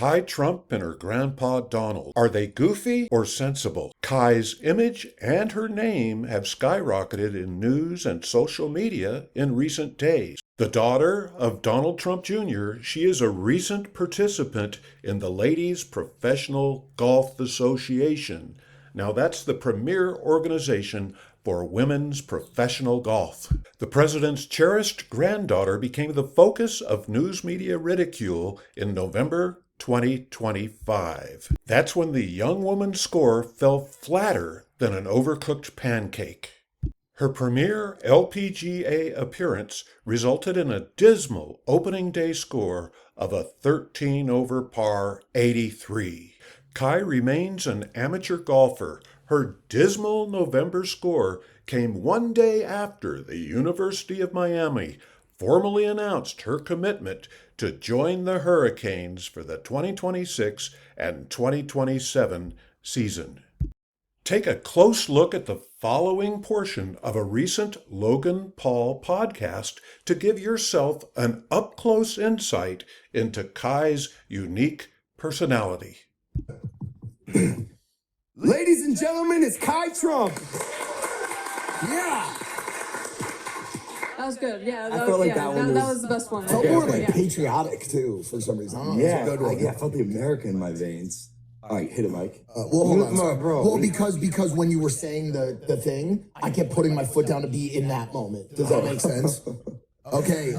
Kai Trump and her grandpa Donald. Are they goofy or sensible? Kai's image and her name have skyrocketed in news and social media in recent days. The daughter of Donald Trump Jr., she is a recent participant in the Ladies Professional Golf Association. Now, that's the premier organization for women's professional golf. The president's cherished granddaughter became the focus of news media ridicule in November 2025. That's when the young woman's score fell flatter than an overcooked pancake. Her premier LPGA appearance resulted in a dismal opening day score of a 13 over par 83. Kai remains an amateur golfer. Her dismal November score came one day after the University of Miami formally announced her commitment to join the Hurricanes for the 2026 and 2027 season. Take a close look at the following portion of a recent Logan Paul podcast to give yourself an up-close insight into Kai's unique personality. Ladies and gentlemen, it's Kai Trump. Yeah. That was good. Yeah, I felt like that was the best one. Felt more like patriotic too for some reason. I felt the American in my veins. All right, hit it, Mike. Well, hold on, bro. Well, because when you were saying the thing, I kept putting my foot down to be in that moment. Does that make sense? Okay.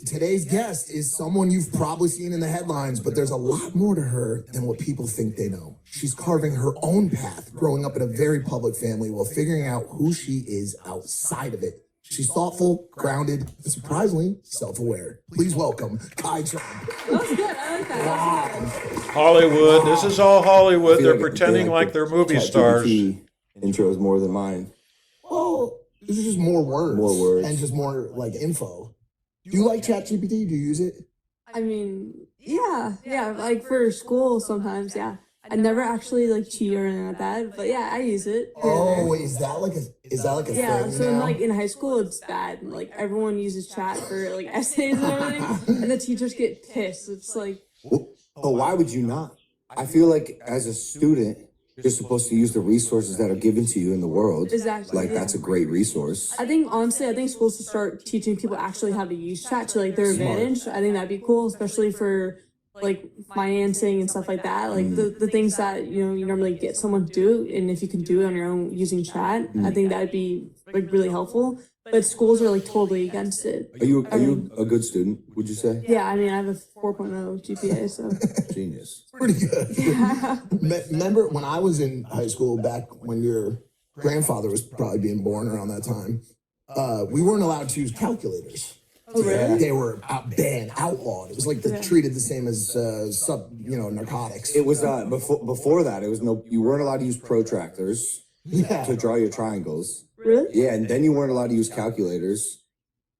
Today's guest is someone you've probably seen in the headlines, but there's a lot more to her than what people think they know. She's carving her own path, growing up in a very public family while figuring out who she is outside of it. She's thoughtful, grounded, and surprisingly self-aware. Please welcome Kai Trump. That was good. I like that. Wow. Hollywood. This is all Hollywood. They're pretending like they're movie stars. Intros more than mine. Well, this is just more words. More words. And just more like info. Do you like ChatGPT? Do you use it? I mean, yeah, like for school sometimes, yeah. I never actually like cheat or anything like that, but yeah, I use it. Oh, is that like a yeah, thing so now? in high school it's bad. Like everyone uses chat for like essays and everything, and the teachers get pissed. It's like, but why would you not? I feel like as a student, you're supposed to use the resources that are given to you in the world. Exactly. Like that's a great resource. I think schools should start teaching people actually how to use chat to like their advantage. I think that'd be cool, especially for like financing and stuff like that. Like the things that you normally get someone to do, and if you can do it on your own using chat, I think that'd be like really helpful. But schools are like totally against it. Are you a good student, would you say? Yeah, I mean I have a 4.0 GPA, so Genius. Pretty good. yeah. Remember when I was in high school, back when your grandfather was probably being born around that time, we weren't allowed to use calculators. Oh, really? They were banned, outlawed. It was like treated the same as narcotics. It was before that. It was you weren't allowed to use protractors to draw your triangles. Really? Yeah, and then you weren't allowed to use calculators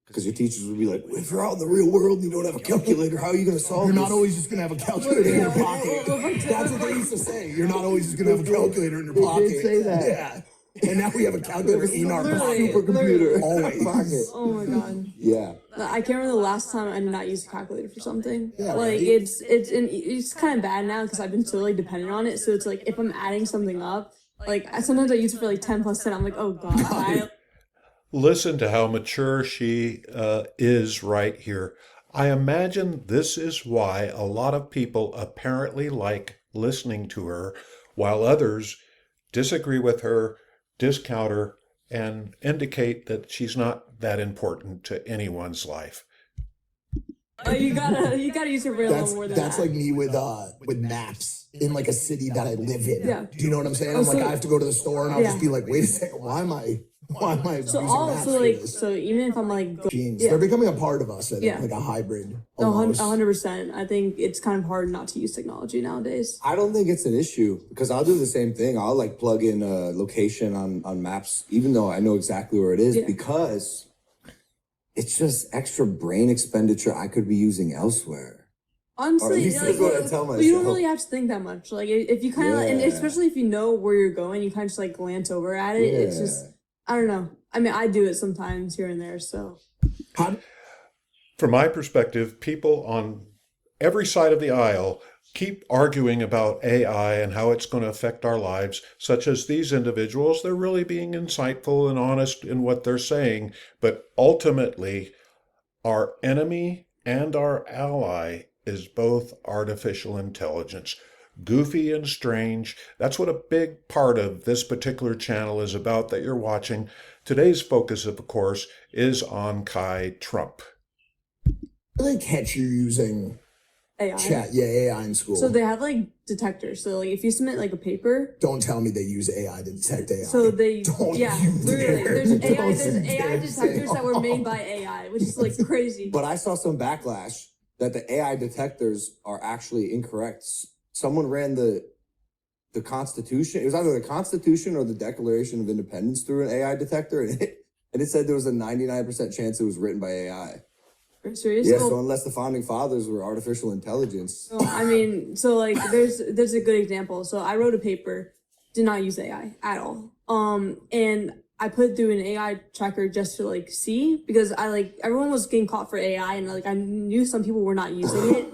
because your teachers would be like, if you're out in the real world and you don't have a calculator, how are you going to solve You're this? not always just going to have a calculator in your pocket. That's what they used to say. You're not always just going to have a calculator in your pocket. They did say that. Yeah. And now we have a calculator in our pocket. Supercomputer. Always. Oh my god. Yeah. I can't remember the last time I did not use a calculator for something. Yeah, like right. it's kind of bad now because I've been so like dependent on it. So it's like if I'm adding something up, like sometimes I use it for like 10 plus 10. I'm like, oh god. Listen to how mature she is right here. I imagine this is why a lot of people apparently like listening to her, while others disagree with her, discount her, and indicate that she's not that important to anyone's life. You gotta use your brain a little more than That's that. like me with maps in like a city that I live in. Yeah. Do you know what I'm saying? I'm like, I have to go to the store and I'll just be like, wait a second, why am I So using also maps for like this? so even if I'm like Genes. They're becoming a part of us, I think, Yeah. like a hybrid. no, Almost. 100%. I think it's kind of hard not to use technology nowadays. I don't think it's an issue because I'll do the same thing. I'll like plug in a location on maps, even though I know exactly where it is, because it's just extra brain expenditure I could be using elsewhere. Honestly, least like, that's what I tell but you don't myself. really have to think that much. Like if you kind of, and especially if you know where you're going, you kind of just like glance over at it. It's just, I don't know. I mean, I do it sometimes here and there. So, From my perspective, people on every side of the aisle keep arguing about AI and how it's going to affect our lives, such as these individuals. They're really being insightful and honest in what they're saying, but ultimately, our enemy and our ally is both artificial intelligence. Goofy and strange. That's what a big part of this particular channel is about that you're watching. Today's focus, of course, is on Kai Trump. They catch you using AI. chat, AI in school. So they have like detectors. So like if you submit like a paper, Don't tell me they use AI to detect AI. so they Don't yeah, you literally. dare. There's AI. Don't There's you AI dare detectors say- that were made by AI, which is like crazy. But I saw some backlash that the AI detectors are actually incorrect. Someone ran the Constitution. It was either the Constitution or the Declaration of Independence through an AI detector, and it said there was a 99% chance it was written by AI. Are you serious? Yeah, Well, so unless the founding fathers were artificial intelligence. well, I mean, so like there's a good example. So I wrote a paper, did not use AI at all. And I put it through an AI tracker just to like see, because I like everyone was getting caught for AI, and like I knew some people were not using it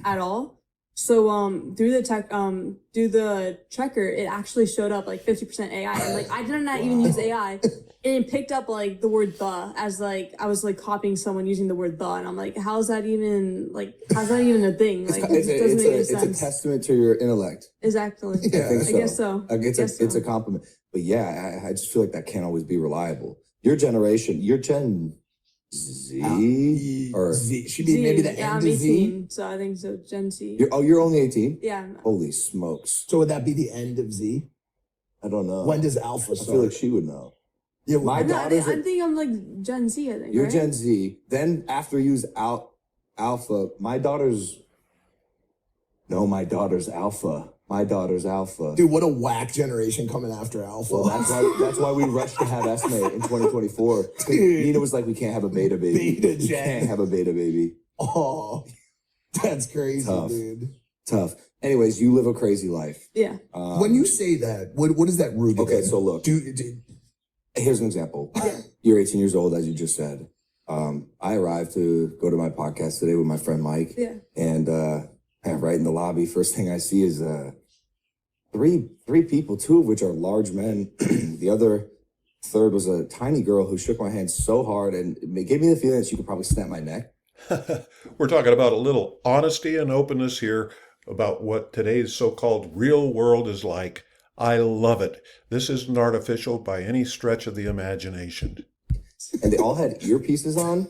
at all. So through the tracker, it actually showed up like 50% AI, and like I did not even use AI, and it picked up like the word "the" as like I was like copying someone using the word "the," and I'm like, how's that even a thing? Like it just doesn't make any It's a sense. testament to your intellect. Exactly. I think so. I guess so. It's a compliment. But yeah, I just feel like that can't always be reliable. Your generation, your Gen Z or Z. She'd be maybe the yeah, end I'm of Z. 18, so I think so. Gen Z. you're only 18? Yeah. Holy smokes. So would that be the end of Z? I don't know. When does Alpha I start? feel like she would know. Yeah, My I'm not, daughters I think I'm like Gen Z. I think You're right? Gen Z. Then after you use Alpha, my daughter's Alpha. My daughter's Alpha. Dude, what a whack generation coming after Alpha. Well, that's why we rushed to have Esme in 2024. Dude. Nina was like, we can't have a beta baby. Beta We Gen. can't have a beta baby. Oh, that's crazy, Tough. dude. Tough. Anyways, you live a crazy life. Yeah. When you say that, what is that rooted Okay, in? so look. Here's an example. You're 18 years old, as you just said. I arrived to go to my podcast today with my friend Mike. Yeah. And right in the lobby, first thing I see is three people, two of which are large men. The other third was a tiny girl who shook my hand so hard, and it gave me the feeling that she could probably snap my neck. We're talking about a little honesty and openness here about what today's so-called real world is like. I love it. This isn't artificial by any stretch of the imagination. And they all had earpieces on,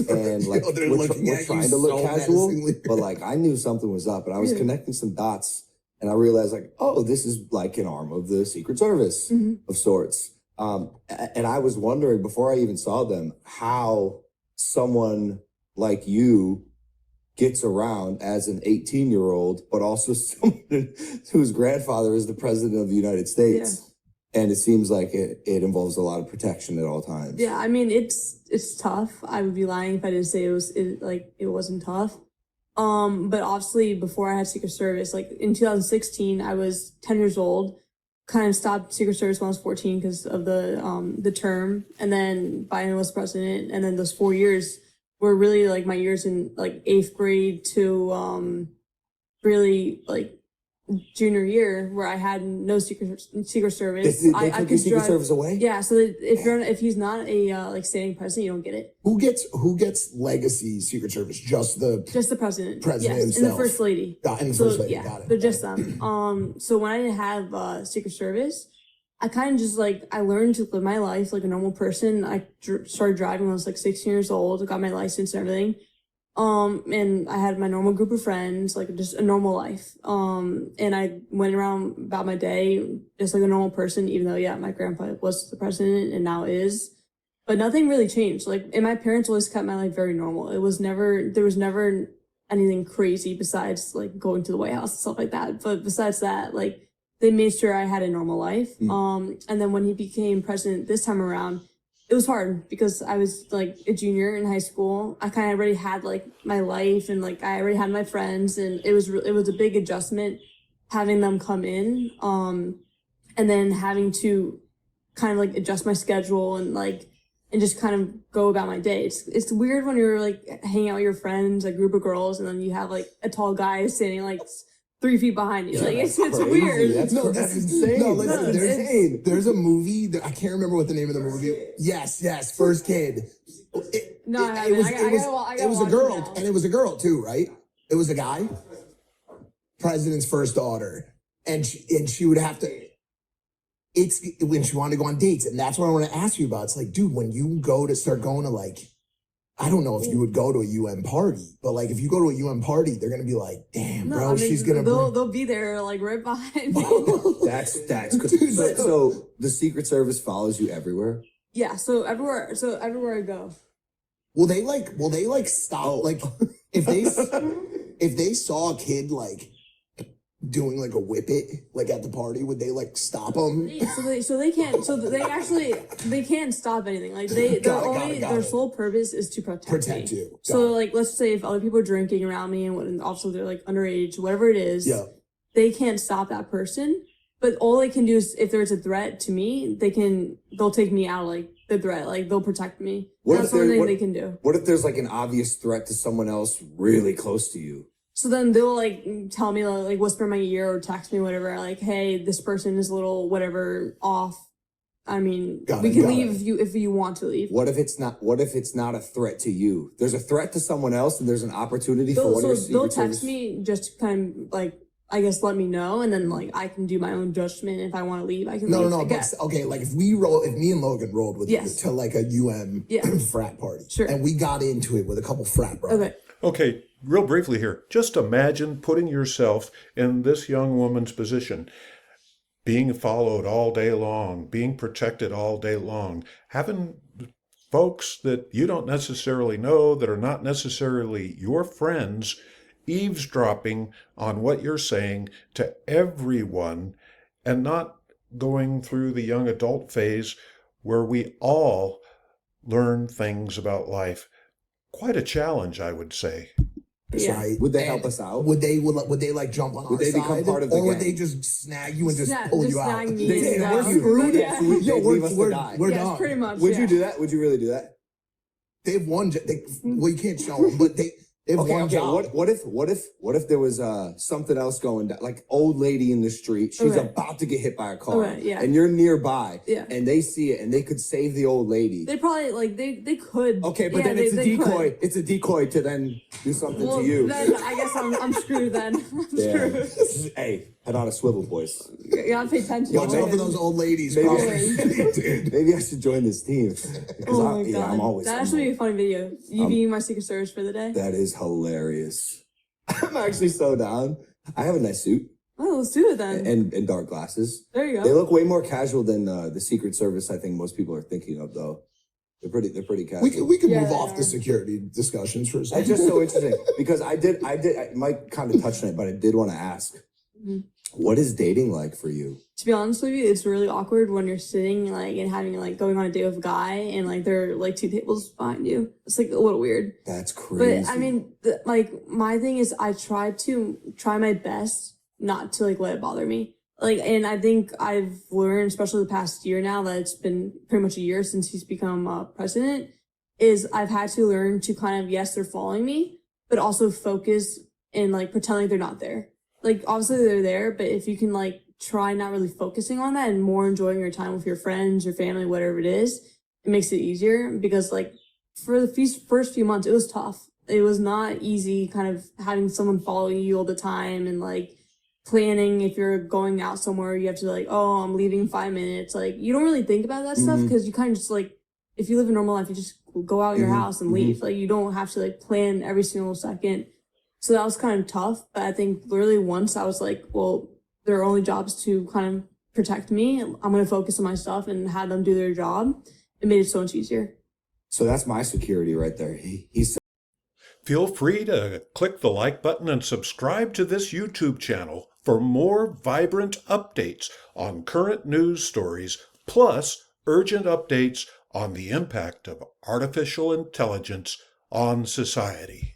and like Oh, they're we're looking at you trying to look so casual, menacingly. but like I knew something was up, and I was connecting some dots, and I realized like, oh, this is like an arm of the Secret Service of sorts. And I was wondering before I even saw them how someone like you gets around as an 18-year-old, but also someone whose grandfather is the president of the United States. And it seems like it involves a lot of protection at all times. Yeah, I mean it's tough. I would be lying if I didn't say it wasn't tough. But obviously before I had Secret Service, like in 2016, I was 10 years old. Kind of stopped Secret Service when I was 14 because of the term, and then Biden was president, and then those 4 years were really like my years in like 8th grade to really like junior year, where I had no Secret Service. They took your Secret Service away? Yeah, so that if he's not a like standing president, you don't get it. Who gets legacy Secret Service? Just the President President yes, himself. and the first lady. And the So, first lady. yeah, Got it. but just them. So when I didn't have Secret Service, I kind of just like I learned to live my life like a normal person. I started driving when I was like 16 years old. Got my license and everything. And I had my normal group of friends, like just a normal life. And I went around about my day just like a normal person, even though, yeah, my grandpa was the president and now is, but nothing really changed. Like, and my parents always kept my life very normal. There was never anything crazy besides like going to the White House and stuff like that. But besides that, like they made sure I had a normal life. And then when he became president this time around, it was hard because I was like a junior in high school. I kind of already had like my life and like I already had my friends, and it was a big adjustment having them come in, and then having to kind of like adjust my schedule and like and just kind of go about my day. It's weird when you're like hanging out with your friends, a group of girls, and then you have like a tall guy standing like 3 feet behind you. Like it's weird. That's insane. No, listen, That's insane. there's a movie that I can't remember what the name of the movie. Yes, First Kid. It was a girl, and it was a girl too, right? It was a guy, president's first daughter, and she would have to. It's when she wanted to go on dates, and that's what I want to ask you about. It's like, dude, when you start going to like, I don't know if you would go to a UN party, but like if you go to a UN party, they're gonna be like, damn, bro, she's gonna. They'll be there like right behind me. That's good. So the Secret Service follows you everywhere. Yeah. So everywhere I go. Will they stop like if they saw a kid like doing like a whip it like at the party, would they like stop them? They can't stop anything. Like their sole purpose is to protect you. So like let's say if other people are drinking around me and also they're like underage, whatever it is, they can't stop that person. But all they can do is if there's a threat to me, they'll take me out like the threat, like they'll protect me. That's the only thing they can do. What if there's like an obvious threat to someone else really close to you? So then they'll like tell me, like whisper in my ear or text me, whatever, like, hey, this person is a little whatever off. I mean, we can leave if you want to leave. What if it's not a threat to you? There's a threat to someone else, and there's an opportunity for one of your Secret They'll text me just to kind of like, I guess, let me know, and then like I can do my own judgment. If I want to leave, I can. No. But, okay, like if me and Logan rolled with you to like a UN frat party, and we got into it with a couple frat brothers. Okay, real briefly here. Just imagine putting yourself in this young woman's position, being followed all day long, being protected all day long, having folks that you don't necessarily know, that are not necessarily your friends, eavesdropping on what you're saying to everyone, and not going through the young adult phase where we all learn things about life. Quite a challenge, I would say. Yeah. Right. Would they help us out? Would they like jump on our side? Become part of the or would gang? they just snag you and just pull you out? We're screwed. Yeah. We're done. Pretty much. Would you do that? Would you really do that? They've won. Well, you can't show them, but they've won. What if there was something else going down? Like old lady in the street, she's about to get hit by a car, and you're nearby, and they see it, and they could save the old lady. They probably like they could. Okay, but then it's a decoy. It's a decoy to then do something to you. Then I guess I'm screwed. Then I'm screwed. Hey, head on a swivel, boys. You gotta pay attention. Watch out for those old ladies. Maybe I should join this team because I'm always. That actually be a funny video. You being my Secret Service for the day. That is hilarious. I'm actually so down. I have a nice suit. Oh, let's do it then. And dark glasses. There you go. They look way more casual than the Secret Service I think most people are thinking of, though. They're pretty casual. We can move off the security discussions for a second. It's just so interesting because I might kind of touch on it, but I did want to ask, what is dating like for you? To be honest with you, it's really awkward when you're sitting like and having like going on a date with a guy and like they're like 2 tables behind you. It's like a little weird. That's crazy. But I mean, my thing is I try my best not to like let it bother me. Like, and I think I've learned, especially the past year now that it's been pretty much a year since he's become president, is I've had to learn to kind of, yes, they're following me, but also focus and like pretend like they're not there. Like, obviously they're there, but if you can like try not really focusing on that and more enjoying your time with your friends, your family, whatever it is, it makes it easier. Because like for the first few months, it was tough. It was not easy kind of having someone following you all the time and like planning if you're going out somewhere, you have to like, oh, I'm leaving in 5 minutes. Like, you don't really think about that stuff because you kind of just like, if you live a normal life, you just go out your house and leave. Like, you don't have to like plan every single second. So that was kind of tough. But I think literally once I was like, well, their only job is to kind of protect me. I'm going to focus on my stuff and have them do their job. It made it so much easier. So that's my security right there. He's Feel free to click the like button and subscribe to this YouTube channel for more vibrant updates on current news stories, plus urgent updates on the impact of artificial intelligence on society.